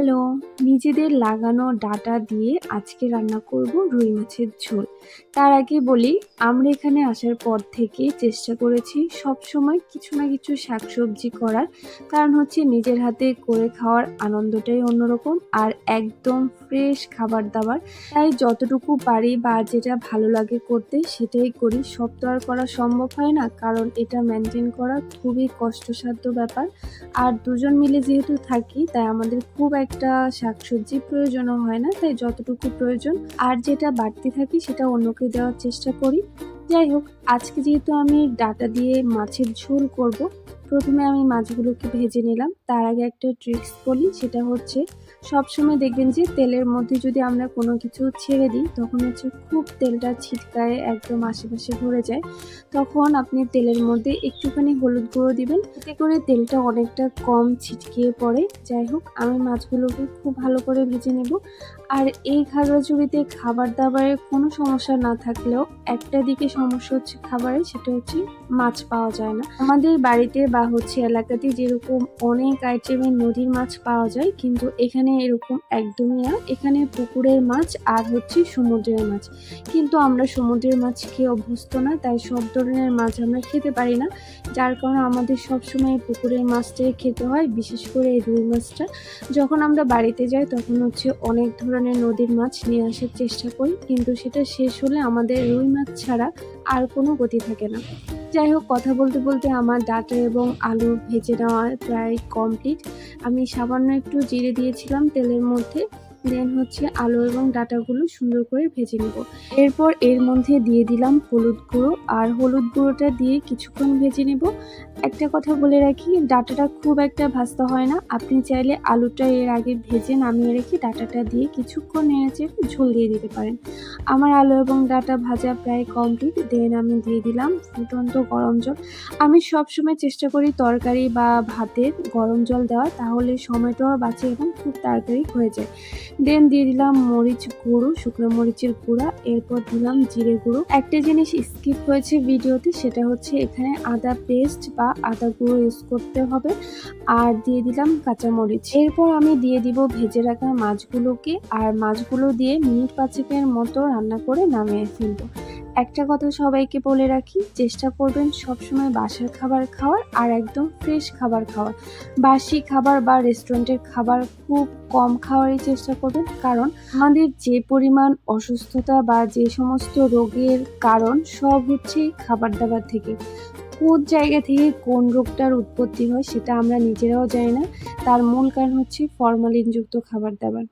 Hello! নিজেদের লাগানো ডাঁটা দিয়ে আজকে রান্না করব রুই মাছের ঝোল। তার আগে বলি, আমরা এখানে আসার পর থেকেই চেষ্টা করেছি সবসময় কিছু না কিছু শাকসবজি করার। কারণ হচ্ছে নিজের হাতে করে খাওয়ার আনন্দটাই অন্যরকম আর একদম ফ্রেশ খাবার-দাবার। তাই যতটুকু পারি বা যেটা ভালো লাগে করতে সেটাই করি। সব তো আর করা সম্ভব হয় না, কারণ এটা মেইনটেইন করা খুবই কষ্টসাধ্য ব্যাপার। আর দুজন মিলে যেহেতু থাকি তাই আমাদের খুব একটা শাকসবজির প্রয়োজনও হয় না, তাই যতটুকু প্রয়োজন আর যেটা বাড়তি থাকে সেটা অন্যকে দেওয়ার চেষ্টা করি। যাই হোক, আজকে যেহেতু আমি ডাঁটা দিয়ে মাছের ঝোল করব, প্রথমে আমি মাছগুলোকে ভেজে নিলাম। তার আগে একটা ট্রিক্স বলি, সেটা হচ্ছে সবসময় দেখবেন যে তেলের মধ্যে যদি আমরা কোনো কিছু ছেড়ে দিই তখন হচ্ছে খুব তেলটা ছিটকায়, একদম আশেপাশে ভরে যায়। তখন আপনি তেলের মধ্যে একটুখানি হলুদ গুঁড়ো দিবেন, এতে করে তেলটা অনেকটা কম ছিটকিয়ে পড়ে। যাই হোক, আমি মাছগুলোকে খুব ভালো করে ভেজে নেব। আর এই খাগড়াছড়িতে খাবার দাবারের কোনো সমস্যা না থাকলেও একটা দিকে সমস্যা হচ্ছে খাবারে, সেটা হচ্ছে মাছ পাওয়া যায় না। আমাদের বাড়িতে বা হচ্ছে এলাকাতে যেরকম অনেক আইটেমের নদীর মাছ পাওয়া যায়, কিন্তু এখানে এরকম একদমই না। এখানে পুকুরের মাছ আর হচ্ছে সমুদ্রের মাছ, কিন্তু আমরা সমুদ্রের মাছ খেয়ে অভ্যস্ত না, তাই সব ধরনের মাছ আমরা খেতে পারি না। যার কারণে আমাদের সবসময় পুকুরের মাছটাই খেতে হয়, বিশেষ করে এই রুই মাছটা। যখন আমরা বাড়িতে যাই তখন হচ্ছে অনেক ধরনের নদীর মাছ নিয়ে আসার চেষ্টা করি, কিন্তু সেটা শেষ হলে আমাদের রুই মাছ ছাড়া আর কোনো গতি থাকে না। যাই হোক, কথা বলতে বলতে আমার ডাঁটা এবং আলু ভেজে নেওয়া প্রায় কমপ্লিট। আমি সামান্য একটু জিরে দিয়েছিলাম তেলের মধ্যে, দেন হচ্ছে আলু এবং ডাঁটাগুলো সুন্দর করে ভেজে নেব। এরপর এর মধ্যে দিয়ে দিলাম হলুদ গুঁড়ো, আর হলুদ গুঁড়োটা দিয়ে কিছুক্ষণ ভেজে নেব। একটা কথা বলে রাখি, ডাঁটাটা খুব একটা ভাজতে হয় না। আপনি চাইলে আলুটা এর আগে ভেজে নামিয়ে রেখে ডাঁটাটা দিয়ে কিছুক্ষণ নেড়েচেড়ে ঝোল দিয়ে দিতে পারেন। আমার আলু এবং ডাঁটা ভাজা প্রায় কমপ্লিট। দেন আমি দিয়ে দিলাম ফুটন্ত গরম জল। আমি সবসময় চেষ্টা করি তরকারি বা ভাতে গরম জল দেওয়ার, তাহলে সময়টাও বাঁচে এবং খুব তাড়াতাড়ি হয়ে যায়। দেন দিয়ে দিলাম মরিচ গুঁড়ো, শুকনো মরিচের গুঁড়া, এরপর দিলাম জিরে গুঁড়ো। একটা জিনিস স্কিপ হয়েছে ভিডিওতে, সেটা হচ্ছে এখানে আদা পেস্ট বা আদা গুঁড়ো ইউজ করতে হবে। আর দিয়ে দিলাম কাঁচামরিচ। এরপর আমি দিয়ে দিব ভেজে রাখা মাছগুলোকে, আর মাছগুলো দিয়ে মিনিট ৫-এর মতো রান্না করে নামিয়ে ফেলবো। একটা কথা সবাইকে বলে রাখি, চেষ্টা করবেন সবসময় বাসার খাবার খাওয়ার আর একদম ফ্রেশ খাবার খাওয়ার। বাসি খাবার বা রেস্টুরেন্টের খাবার খুব কম খাওয়ারই চেষ্টা করবেন, কারণ আমাদের যে পরিমাণ অসুস্থতা বা যে সমস্ত রোগের কারণ সব হচ্ছে খাবার দাবার থেকে। কোন জায়গা থেকে কোন রোগটার উৎপত্তি হয় সেটা আমরা নিজেরাও জানি না। তার মূল কারণ হচ্ছে ফরমালিনযুক্ত খাবার দাবার।